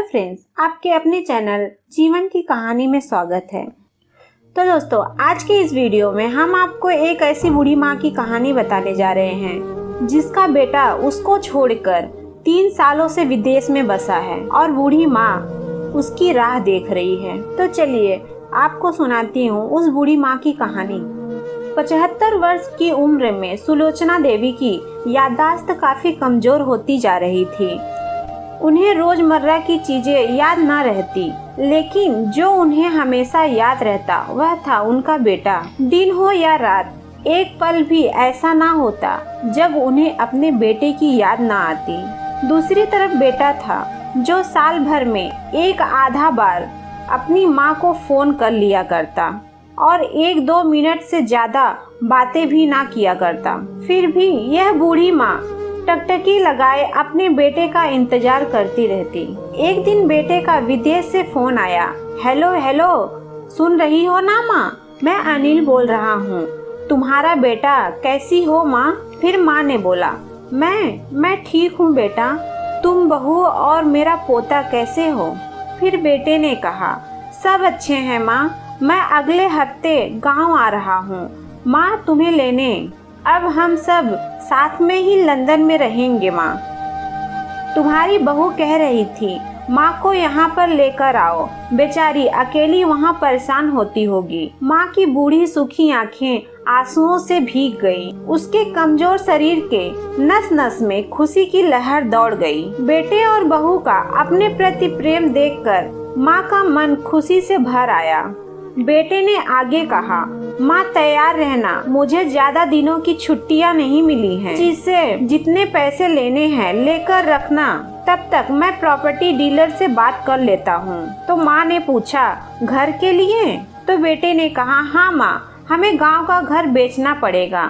Friends, आपके अपने channel जीवन की कहानी में स्वागत है। तो दोस्तों, आज के इस वीडियो में हम आपको एक ऐसी बूढ़ी माँ की कहानी बताने जा रहे हैं जिसका बेटा उसको छोड़कर 3 सालों से विदेश में बसा है और बूढ़ी माँ उसकी राह देख रही है। तो चलिए आपको सुनाती हूँ उस बूढ़ी माँ की कहानी। 75 वर्ष की उम्र में सुलोचना देवी की याददाश्त काफी कमजोर होती जा रही थी। उन्हें रोजमर्रा की चीजें याद न रहती, लेकिन जो उन्हें हमेशा याद रहता वह था उनका बेटा। दिन हो या रात, एक पल भी ऐसा ना होता जब उन्हें अपने बेटे की याद ना आती। दूसरी तरफ बेटा था जो साल भर में एक आधा बार अपनी माँ को फोन कर लिया करता और 1-2 मिनट से ज्यादा बातें भी ना किया करता। फिर भी यह बूढ़ी माँ टकटकी लगाए अपने बेटे का इंतजार करती रहती। एक दिन बेटे का विदेश से फोन आया। हेलो हेलो, सुन रही हो ना माँ? मैं अनिल बोल रहा हूँ। तुम्हारा बेटा कैसी हो माँ? फिर माँ ने बोला, मैं ठीक हूँ बेटा। तुम बहू और मेरा पोता कैसे हो? फिर बेटे ने कहा, सब अच्छे हैं माँ। मैं अगले हफ्ते गाँव आ रहा हूँ माँ तुम्हें लेने। अब हम सब साथ में ही लंदन में रहेंगे माँ। तुम्हारी बहू कह रही थी माँ को यहाँ पर लेकर आओ, बेचारी अकेली वहाँ परेशान होती होगी। माँ की बूढ़ी सूखी आंखें आंसुओं से भीग गई। उसके कमजोर शरीर के नस नस में खुशी की लहर दौड़ गई। बेटे और बहू का अपने प्रति प्रेम देखकर माँ का मन खुशी से भर आया। बेटे ने आगे कहा, माँ तैयार रहना, मुझे ज्यादा दिनों की छुट्टियाँ नहीं मिली हैं, जिससे जितने पैसे लेने हैं लेकर रखना। तब तक मैं प्रॉपर्टी डीलर से बात कर लेता हूँ। तो माँ ने पूछा, घर के लिए? तो बेटे ने कहा, हाँ माँ, हमें गांव का घर बेचना पड़ेगा।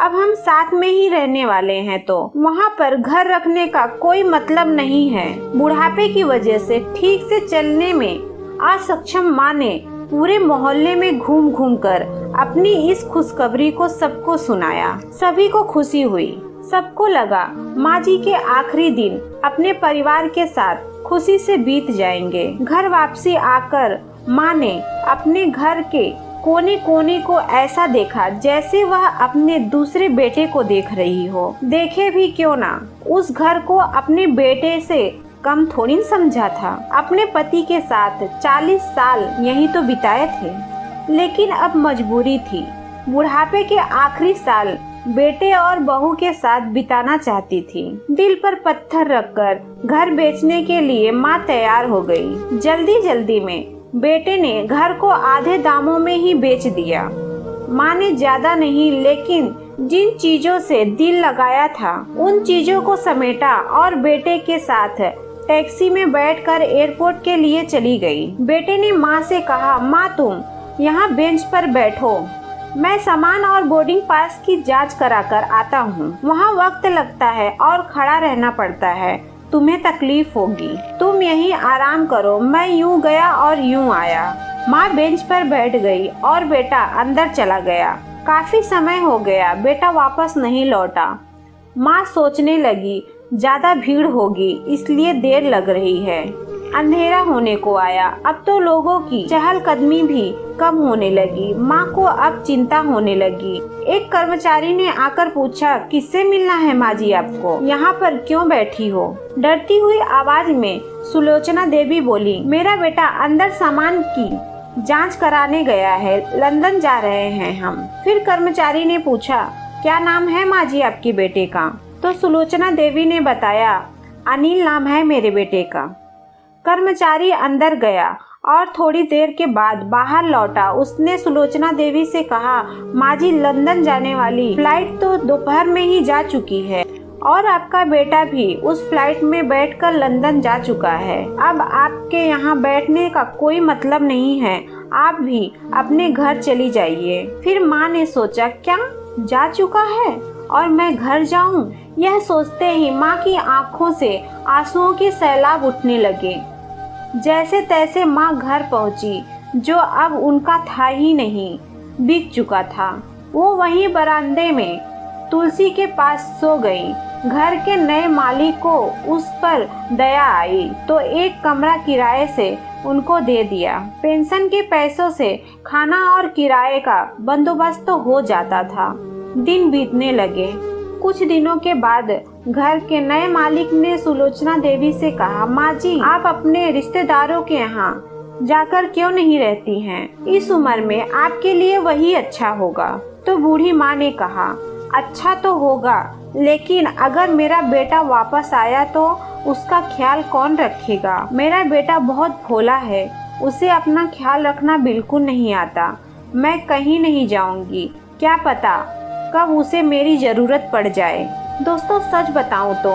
अब हम साथ में ही रहने वाले हैं तो वहाँ पर घर रखने का कोई मतलब नहीं है। बुढ़ापे की वजह से ठीक से चलने में असक्षम माँ ने पूरे मोहल्ले में घूम घूम कर अपनी इस खुशखबरी को सबको सुनाया। सभी को खुशी हुई। सबको लगा माँ जी के आखिरी दिन अपने परिवार के साथ खुशी से बीत जाएंगे। घर वापसी आकर माँ ने अपने घर के कोने कोने को ऐसा देखा जैसे वह अपने दूसरे बेटे को देख रही हो। देखे भी क्यों ना, उस घर को अपने बेटे से कम थोड़ी समझा था। अपने पति के साथ 40 साल यही तो बिताए थे, लेकिन अब मजबूरी थी। बुढ़ापे के आखिरी साल बेटे और बहू के साथ बिताना चाहती थी। दिल पर पत्थर रखकर घर बेचने के लिए माँ तैयार हो गई। जल्दी जल्दी में बेटे ने घर को आधे दामों में ही बेच दिया। माँ ने ज्यादा नहीं, लेकिन जिन चीजों से दिल लगाया था उन चीजों को समेटा और बेटे के साथ टैक्सी में बैठकर एयरपोर्ट के लिए चली गई। बेटे ने माँ से कहा, माँ तुम यहाँ बेंच पर बैठो, मैं सामान और बोर्डिंग पास की जांच कराकर आता हूँ। वहाँ वक्त लगता है और खड़ा रहना पड़ता है, तुम्हें तकलीफ होगी। तुम यहीं आराम करो। मैं यूँ गया और यूँ आया। माँ बेंच पर बैठ गई और बेटा अंदर चला गया। काफी समय हो गया, बेटा वापस नहीं लौटा। माँ सोचने लगी, ज्यादा भीड़ होगी इसलिए देर लग रही है। अंधेरा होने को आया। अब तो लोगों की चहलकदमी भी कम होने लगी। माँ को अब चिंता होने लगी। एक कर्मचारी ने आकर पूछा, किससे मिलना है माँ जी आपको? यहाँ पर क्यों बैठी हो? डरती हुई आवाज में सुलोचना देवी बोली, मेरा बेटा अंदर सामान की जांच कराने गया है, लंदन जा रहे हैं हम। फिर कर्मचारी ने पूछा, क्या नाम है माँ जी आपके बेटे का? तो सुलोचना देवी ने बताया, अनिल नाम है मेरे बेटे का। कर्मचारी अंदर गया और थोड़ी देर के बाद बाहर लौटा। उसने सुलोचना देवी से कहा, माँ जी लंदन जाने वाली फ्लाइट तो दोपहर में ही जा चुकी है और आपका बेटा भी उस फ्लाइट में बैठकर लंदन जा चुका है। अब आपके यहाँ बैठने का कोई मतलब नहीं है, आप भी अपने घर चली जाइए। फिर माँ ने सोचा, क्या जा चुका है और मैं घर जाऊं? यह सोचते ही माँ की आंखों से आंसुओं के सैलाब उठने लगे। जैसे तैसे माँ घर पहुंची, जो अब उनका था ही नहीं, बीत चुका था। वो वहीं बरामदे में तुलसी के पास सो गई। घर के नए मालिक को उस पर दया आई तो एक कमरा किराए से उनको दे दिया। पेंशन के पैसों से खाना और किराए का बंदोबस्त तो हो जाता था। दिन बीतने लगे। कुछ दिनों के बाद घर के नए मालिक ने सुलोचना देवी से कहा, माँ जी, आप अपने रिश्तेदारों के यहाँ जाकर क्यों नहीं रहती हैं? इस उम्र में आपके लिए वही अच्छा होगा। तो बूढ़ी माँ ने कहा, अच्छा तो होगा, लेकिन अगर मेरा बेटा वापस आया तो उसका ख्याल कौन रखेगा? मेरा बेटा बहुत भोला है, उसे अपना ख्याल रखना बिल्कुल नहीं आता। मैं कहीं नहीं जाऊंगी, क्या पता कब उसे मेरी जरूरत पड़ जाए। दोस्तों, सच बताऊं तो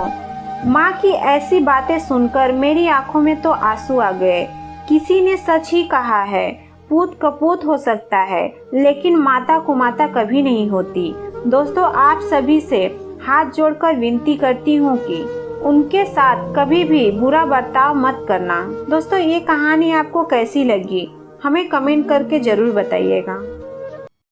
माँ की ऐसी बातें सुनकर मेरी आंखों में तो आंसू आ गए। किसी ने सच ही कहा है, पूत कपूत हो सकता है, लेकिन माता कुमाता कभी नहीं होती। दोस्तों, आप सभी से हाथ जोड़कर विनती करती हूँ कि उनके साथ कभी भी बुरा बर्ताव मत करना। दोस्तों, ये कहानी आपको कैसी लगी हमें कमेंट करके जरूर बताइएगा।